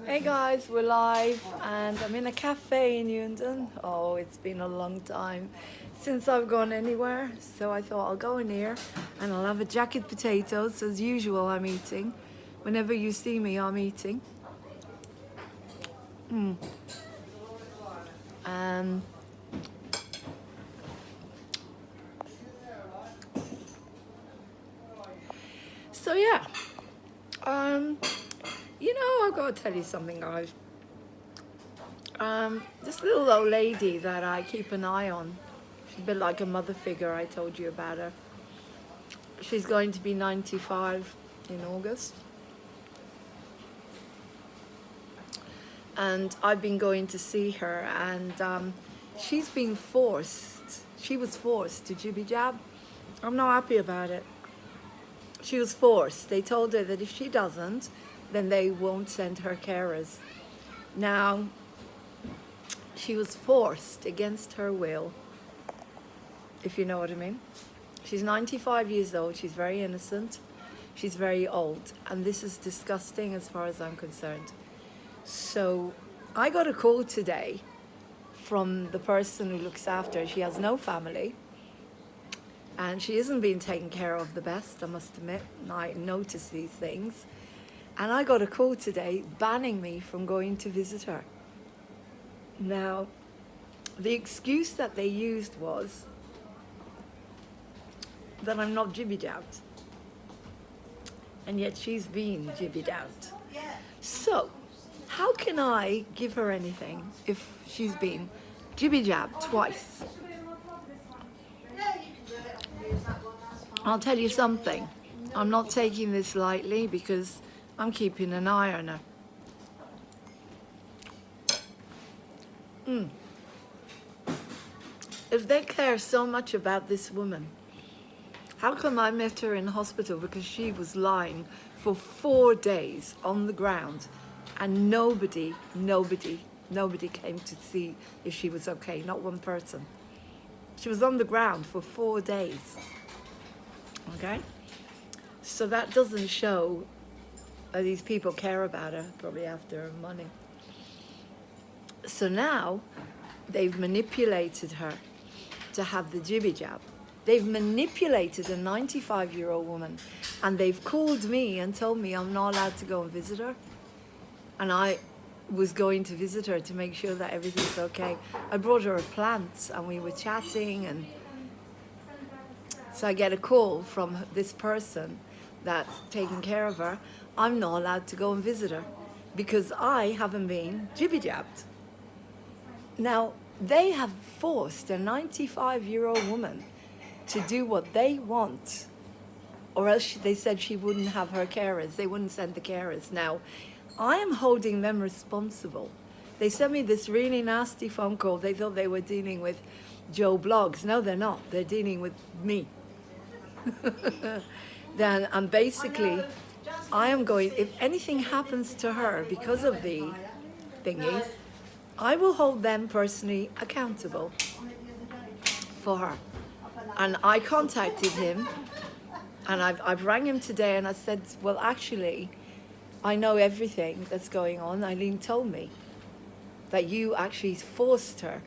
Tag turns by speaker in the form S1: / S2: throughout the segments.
S1: Hey guys, we're live and I'm in a cafe in London. Oh, it's been a long time since I've gone anywhere, so I thought I'll go in here and I'll have a jacket potatoes as usual. I'm eating. Whenever you see me, I'm eating. Um, so yeah, um, I've got to tell you something, guys. This little old lady that I keep an eye on, she's a bit like a mother figure. I told you about her. She's going to be 95 in August. And I've been going to see her, and she's been forced. She was forced to jibby jab. I'm not happy about it. She was forced. They told her that if she doesn't, then they won't send her carers. Now, she was forced against her will, if you know what I mean. She's 95 years old. She's very innocent. She's very old. And this is disgusting as far as I'm concerned. So I got a call today from the person who looks after her. She has no family. And she isn't being taken care of the best, I must admit. I notice these things. And I got a call today banning me from going to visit her. Now, the excuse that they used was that I'm not jibby-jabbed. And yet she's been jibby-jabbed. So, how can I give her anything if she's been jibby-jabbed twice? I'll tell you something. I'm not taking this lightly because I'm keeping an eye on her. If they care so much about this woman, how come I met her in hospital? Because she was lying for 4 days on the ground and nobody came to see if she was okay, not one person. She was on the ground for 4 days, okay? So that doesn't show these people care about her, probably after her money. So now they've manipulated her to have the jibby jab. They've manipulated a 95-year-old woman, and they've called me and told me I'm not allowed to go and visit her. And I was going to visit her to make sure that everything's okay. I brought her a plant and we were chatting, and so I get a call from this person that's taking care of her. I'm not allowed to go and visit her because I haven't been jibby jabbed. Now, they have forced a 95-year-old woman to do what they want, or else they said she wouldn't have her carers. They wouldn't send the carers. Now, I am holding them responsible. They sent me this really nasty phone call. They thought they were dealing with Joe Blogs. No, they're not. They're dealing with me. Then, and basically, I am going, if anything happens to her because of the thingies, I will hold them personally accountable for her. And I contacted him, and I've rang him today, and I said, well, actually, I know everything that's going on. Eileen told me that you actually forced her.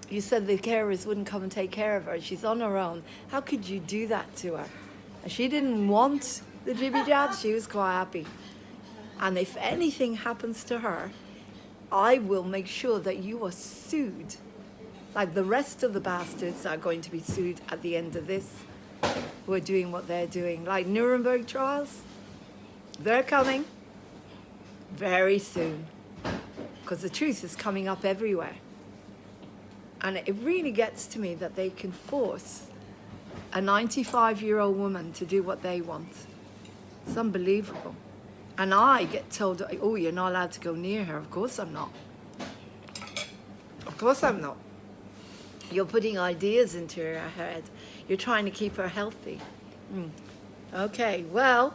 S1: You said the carers wouldn't come and take care of her. She's on her own. How could you do that to her? And she didn't want the jibby jab. She was quite happy. And if anything happens to her, I will make sure that you are sued. Like the rest of the bastards are going to be sued at the end of this, who are doing what they're doing. Like Nuremberg trials, they're coming very soon because the truth is coming up everywhere. And it really gets to me that they can force a 95-year-old woman to do what they want. It's unbelievable. And I get told, oh, you're not allowed to go near her. Of course I'm not. Of course I'm not. You're putting ideas into her head. You're trying to keep her healthy. Okay, well,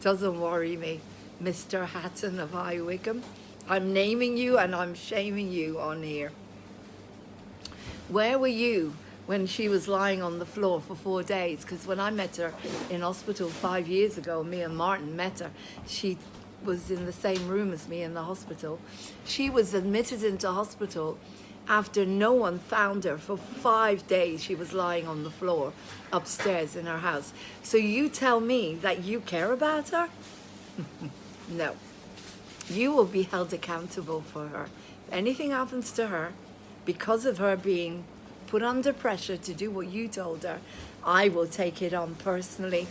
S1: doesn't worry me, Mr. Hatton of High Wycombe. I'm naming you and I'm shaming you on here. Where were you when she was lying on the floor for 4 days? Because when I met her in hospital 5 years ago, me and Martin met her, she was in the same room as me in the hospital. She was admitted into hospital after no one found her for 5 days. She was lying on the floor upstairs in her house. So you tell me that you care about her? No. You will be held accountable for her. If anything happens to her, because of her being put under pressure to do what you told her, I will take it on personally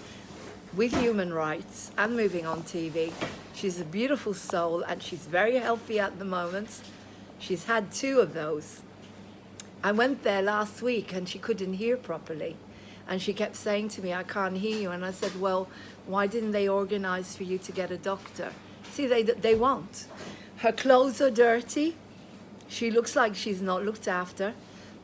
S1: with human rights and moving on TV. She's a beautiful soul and she's very healthy at the moment. She's had 2 of those. I went there last week and she couldn't hear properly. And she kept saying to me, I can't hear you. And I said, well, why didn't they organize for you to get a doctor? See, they won't. Her clothes are dirty. She looks like she's not looked after.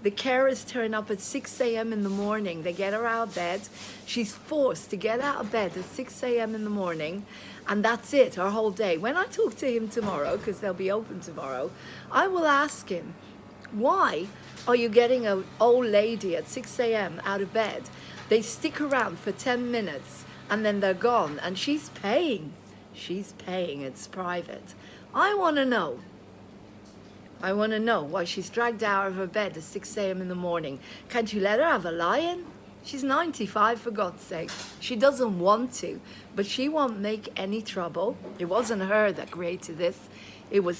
S1: The carers turn up at 6 a.m. in the morning. They get her out of bed. She's forced to get out of bed at 6 a.m. in the morning. And that's it, her whole day. When I talk to him tomorrow, because they'll be open tomorrow, I will ask him, why are you getting an old lady at 6 a.m. out of bed? They stick around for 10 minutes and then they're gone. And she's paying. She's paying. It's private. I want to know. I want to know why she's dragged out of her bed at 6 a.m. in the morning. Can't you let her have a lie-in? She's 95, for God's sake. She doesn't want to, but she won't make any trouble. It wasn't her that created this. It was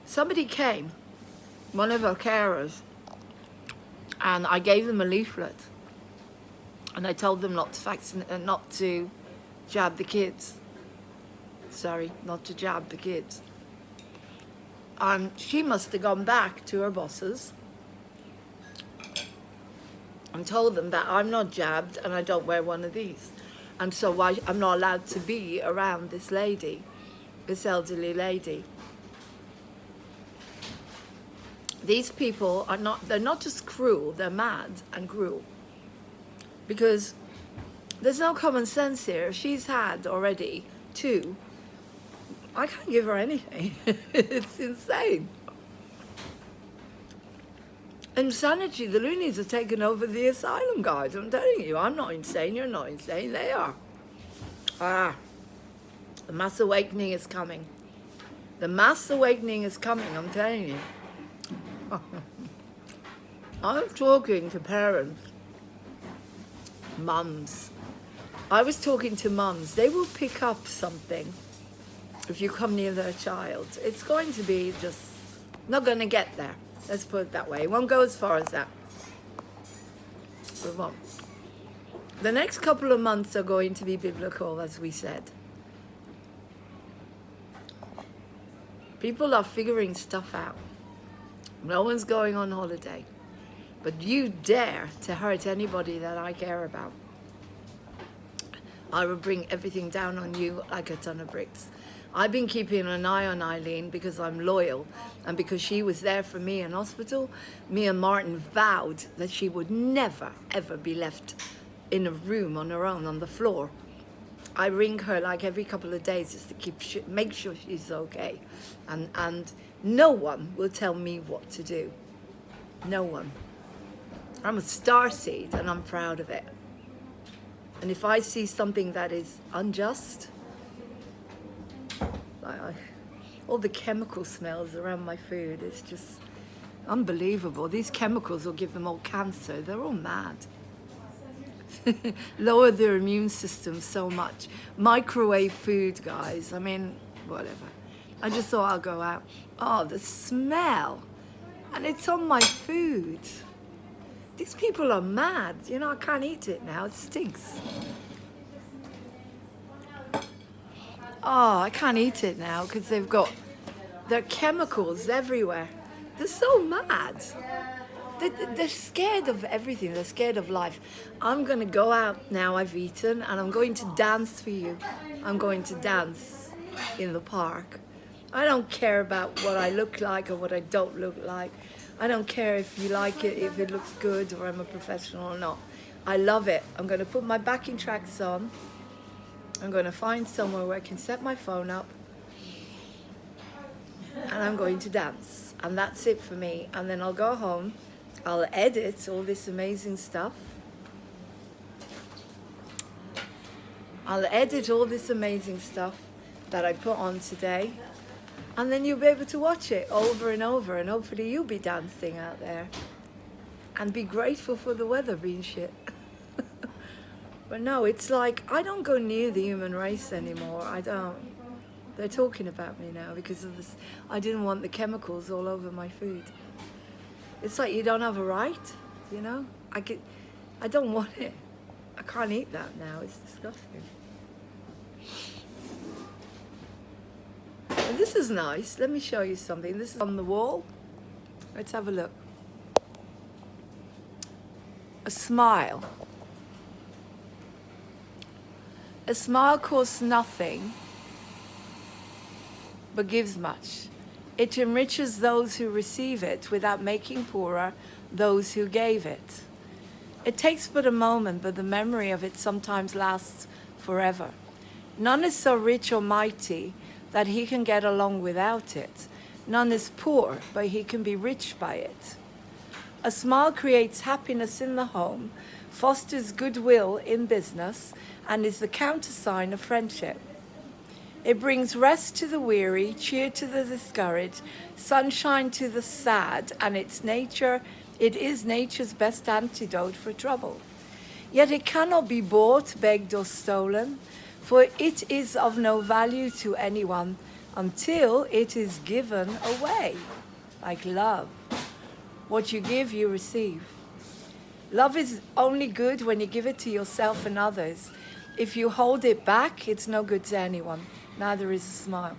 S1: somebody came, one of her carers, and I gave them a leaflet. And I told them not to jab the kids. Sorry, not to jab the kids. She must have gone back to her bosses and told them that I'm not jabbed and I don't wear one of these. And so I'm not allowed to be around this lady, this elderly lady. These people are they're not just cruel, they're mad and cruel. Because there's no common sense here. If she's had already 2, I can't give her anything. It's insane. Insanity. The loonies have taken over the asylum, guys. I'm telling you, I'm not insane. You're not insane. They are. The mass awakening is coming. The mass awakening is coming, I'm telling you. I'm talking to parents, mums. I was talking to mums. They will pick up something if you come near their child. It's going to be just not going to get there. Let's put it that way. It won't go as far as that. It won't. The next couple of months are going to be biblical, as we said. People are figuring stuff out. No one's going on holiday. But you dare to hurt anybody that I care about, I will bring everything down on you like a ton of bricks. I've been keeping an eye on Eileen because I'm loyal and because she was there for me in hospital. Me and Martin vowed that she would never, ever be left in a room on her own on the floor. I ring her like every couple of days just to make sure she's okay. And no one will tell me what to do. No one. I'm a starseed and I'm proud of it. And if I see something that is unjust, all the chemical smells around my food, it's just unbelievable. These chemicals will give them all cancer. They're all mad. Lower their immune system so much. Microwave food, guys. I mean, whatever. I just thought I'll go out. Oh, the smell. And it's on my food. These people are mad. You know, I can't eat it now. It stinks. Oh, I can't eat it now because there are chemicals everywhere. They're so mad. They're scared of everything. They're scared of life. I'm going to go out now I've eaten and I'm going to dance for you. I'm going to dance in the park. I don't care about what I look like or what I don't look like. I don't care if you like it, if it looks good or I'm a professional or not. I love it. I'm going to put my backing tracks on. I'm going to find somewhere where I can set my phone up and I'm going to dance. And that's it for me. And then I'll go home. I'll edit all this amazing stuff. I'll edit all this amazing stuff. that I put on today. And then you'll be able to watch it over and over, and hopefully you'll be dancing out there. And be grateful for the weather being shit. But no, it's like, I don't go near the human race anymore. I don't. They're talking about me now because of this. I didn't want the chemicals all over my food. It's like you don't have a right, you know? I don't want it. I can't eat that now. It's disgusting. And this is nice. Let me show you something. This is on the wall. Let's have a look. A smile. A smile costs nothing, but gives much. It enriches those who receive it without making poorer those who gave it. It takes but a moment, but the memory of it sometimes lasts forever. None is so rich or mighty that he can get along without it. None is poor, but he can be rich by it. A smile creates happiness in the home, fosters goodwill in business, and is the countersign of friendship. It brings rest to the weary, cheer to the discouraged, sunshine to the sad, and it is nature's best antidote for trouble. Yet it cannot be bought, begged, or stolen, for it is of no value to anyone until it is given away, like love. What you give, you receive. Love is only good when you give it to yourself and others. If you hold it back, it's no good to anyone. Neither is a smile.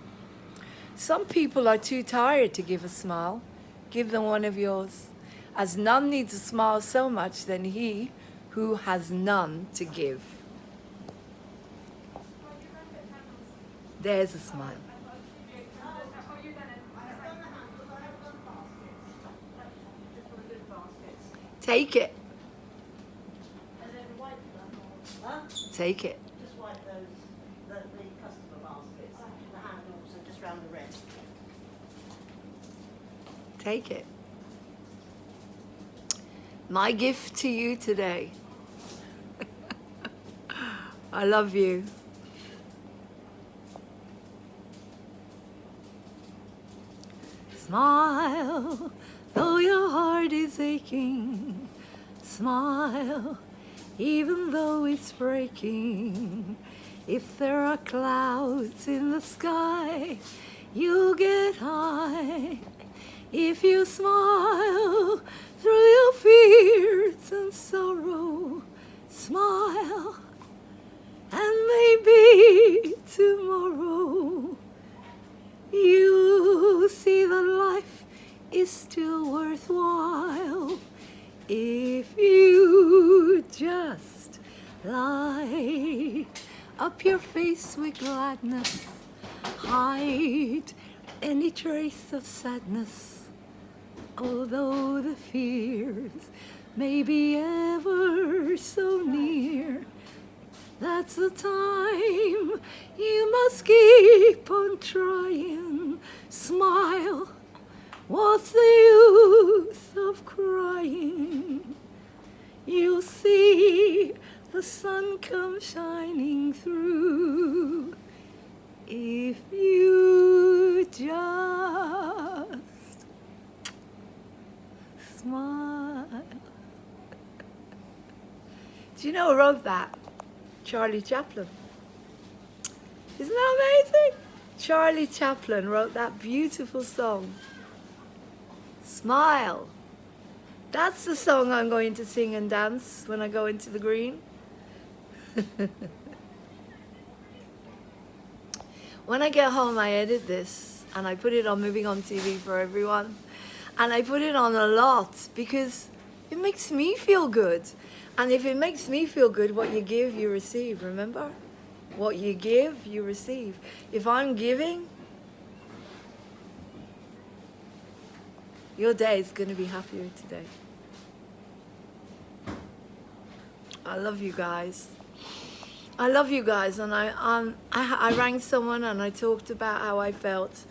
S1: Some people are too tired to give a smile. Give them one of yours. As none needs a smile so much than he who has none to give. There's a smile. Take it. Take it.
S2: Just wipe those, the customer baskets, the handles, and just round the red.
S1: Take it. My gift to you today. I love you. Smile, though your heart is aching. Smile, even though it's breaking. If there are clouds in the sky, you'll get high. If you smile through your fears and sorrow, smile, and maybe tomorrow you'll see that life is still worthwhile if you just light up your face with gladness, hide any trace of sadness. Although the fears may be ever so near, that's the time you must keep on trying. Smile, what's the use of crying? You'll see the sun come shining through if you just smile. Do you know who wrote that? Charlie Chaplin. Isn't that amazing? Charlie Chaplin wrote that beautiful song. Smile. That's the song I'm going to sing and dance when I go into the green. When I get home, I edit this and I put it on Moving On TV for everyone. And I put it on a lot because it makes me feel good. And if it makes me feel good, what you give, you receive, remember? What you give, you receive. If I'm giving, your day is going to be happier today. I love you guys. I love you guys. And I rang someone and I talked about how I felt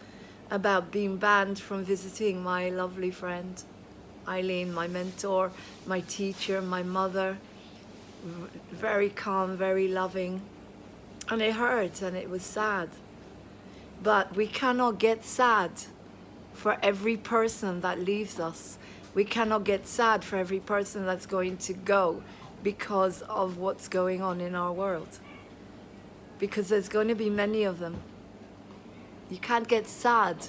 S1: about being banned from visiting my lovely friend Eileen, my mentor, my teacher, my mother. Very calm, very loving. And it hurt and it was sad. But we cannot get sad for every person that leaves us. We cannot get sad for every person that's going to go because of what's going on in our world. Because there's going to be many of them. You can't get sad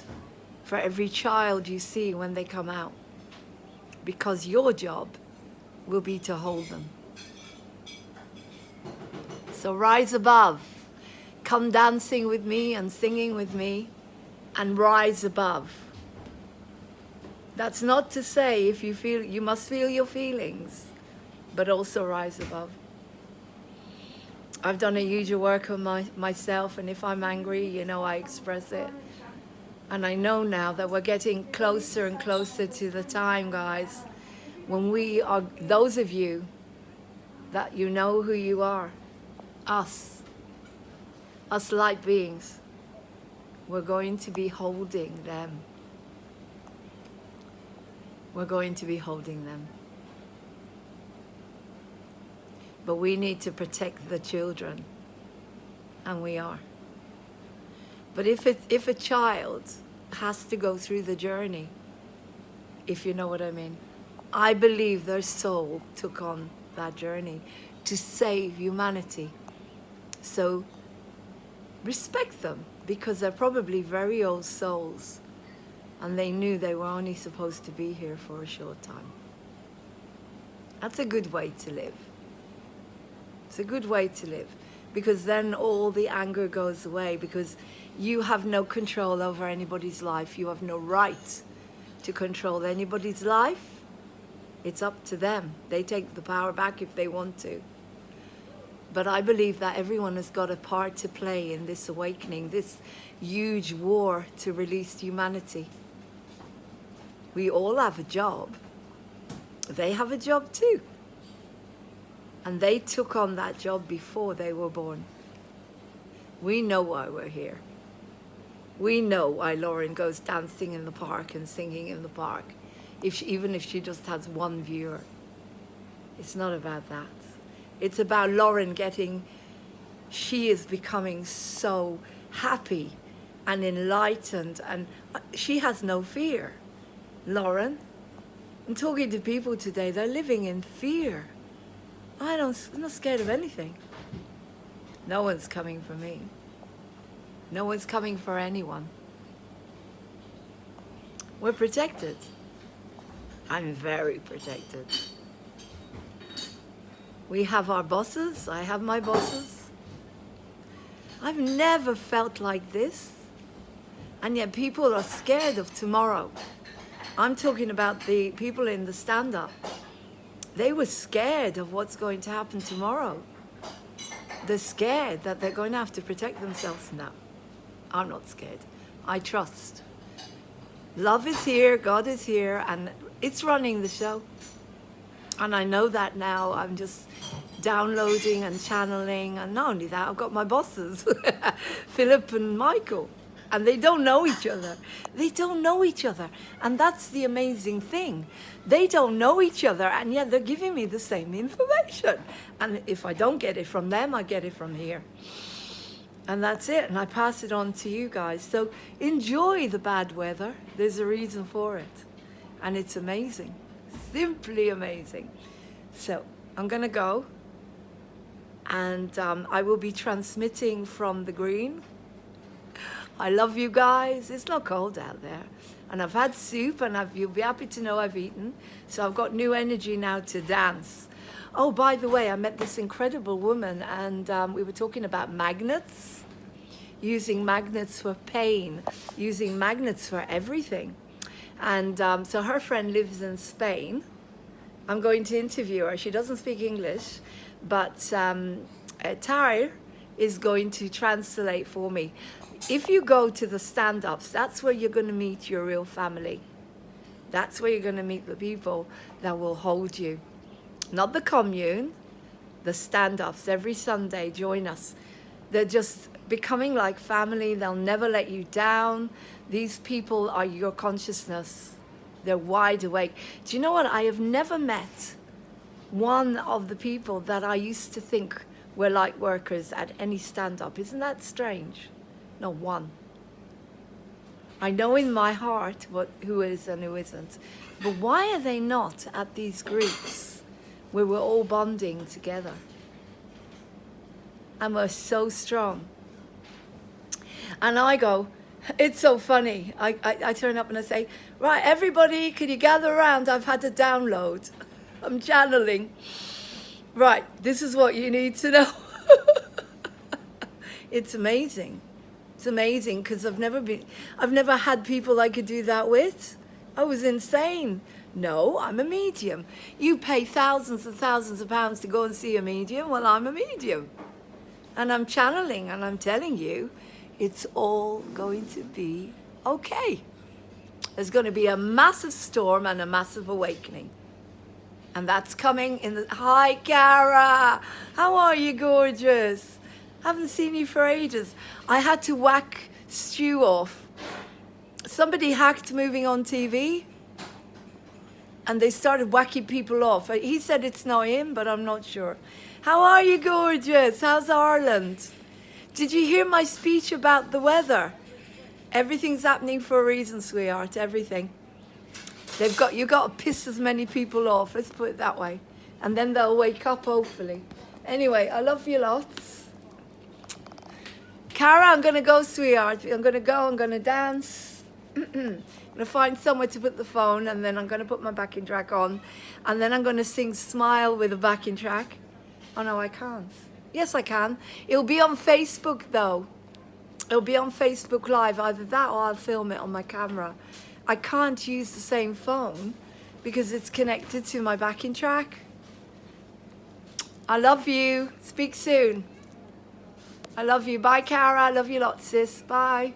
S1: for every child you see when they come out. Because your job will be to hold them. So rise above. Come dancing with me and singing with me and rise above. That's not to say if you feel, you must feel your feelings, but also rise above. I've done a huge work on myself, and if I'm angry, you know, I express it. And I know now that we're getting closer and closer to the time, guys, when we are, those of you that you know who you are, us light beings, we're going to be holding them. We're going to be holding them. But we need to protect the children, and we are. But if a child has to go through the journey, if you know what I mean, I believe their soul took on that journey to save humanity. So respect them, because they're probably very old souls, and they knew they were only supposed to be here for a short time. That's a good way to live. It's a good way to live, because then all the anger goes away, because you have no control over anybody's life. You have no right to control anybody's life. It's up to them. They take the power back if they want to. But I believe that everyone has got a part to play in this awakening, this huge war to release humanity. We all have a job. They have a job too. And they took on that job before they were born. We know why we're here. We know why Laurene goes dancing in the park and singing in the park, even if she just has one viewer. It's not about that. It's about Laurene she is becoming so happy and enlightened, and she has no fear. Laurene, I'm talking to people today, they're living in fear. I'm not scared of anything. No one's coming for me. No one's coming for anyone. We're protected. I'm very protected. We have our bosses. I have my bosses. I've never felt like this. And yet people are scared of tomorrow. I'm talking about the people in the stand-up. They were scared of what's going to happen tomorrow. They're scared that they're going to have to protect themselves. No, I'm not scared. I trust. Love is here, God is here, and it's running the show. And I know that now. I'm just downloading and channeling, and not only that, I've got my bosses, Philip and Michael, and they don't know each other. They don't know each other, and that's the amazing thing. They don't know each other, and yet they're giving me the same information. And if I don't get it from them, I get it from here. And that's it, and I pass it on to you guys. So enjoy the bad weather. There's a reason for it, and it's amazing, simply amazing. So I'm gonna go, and I will be transmitting from the green. I love you guys. It's not cold out there, and I've had soup, and you'll be happy to know I've eaten. So I've got new energy now to dance. Oh, by the way, I met this incredible woman, and we were talking about magnets, using magnets for pain, using magnets for everything. And so her friend lives in Spain. I'm going to interview her. She doesn't speak English, but Tyre is going to translate for me. If you go to the stand-ups, that's where you're going to meet your real family. That's where you're going to meet the people that will hold you. Not the commune, the stand-ups. Every Sunday, join us. They're just becoming like family. They'll never let you down. These people are your consciousness. They're wide awake. Do you know what? I have never met one of the people that I used to think were light workers at any stand-up. Isn't that strange? No, one. I know in my heart who is and who isn't. But why are they not at these groups where we're all bonding together? And we're so strong. And I go, it's so funny. I turn up and I say, right, everybody, can you gather around? I've had to download. I'm channeling. Right, this is what you need to know. It's amazing. It's amazing because I've never had people I could do that with. I was insane. No, I'm a medium. You pay thousands and thousands of pounds to go and see a medium. Well, I'm a medium. And I'm channeling and I'm telling you, it's all going to be okay. There's going to be a massive storm and a massive awakening. And that's coming in the... Hi, Cara. How are you, gorgeous? Haven't seen you for ages. I had to whack Stu off. Somebody hacked Moving on TV. And they started whacking people off. He said it's not him, but I'm not sure. How are you, gorgeous? How's Ireland? Did you hear my speech about the weather? Everything's happening for a reason, sweetheart. Everything. You got to piss as many people off. Let's put it that way. And then they'll wake up, hopefully. Anyway, I love you lots. Cara, I'm going to go, sweetheart. I'm going to go. I'm going to dance. I'm going to find somewhere to put the phone. And then I'm going to put my backing track on. And then I'm going to sing Smile with a backing track. Oh, no, I can't. Yes, I can. It'll be on Facebook, though. It'll be on Facebook Live. Either that or I'll film it on my camera. I can't use the same phone because it's connected to my backing track. I love you. Speak soon. I love you. Bye, Cara. I love you lots, sis. Bye.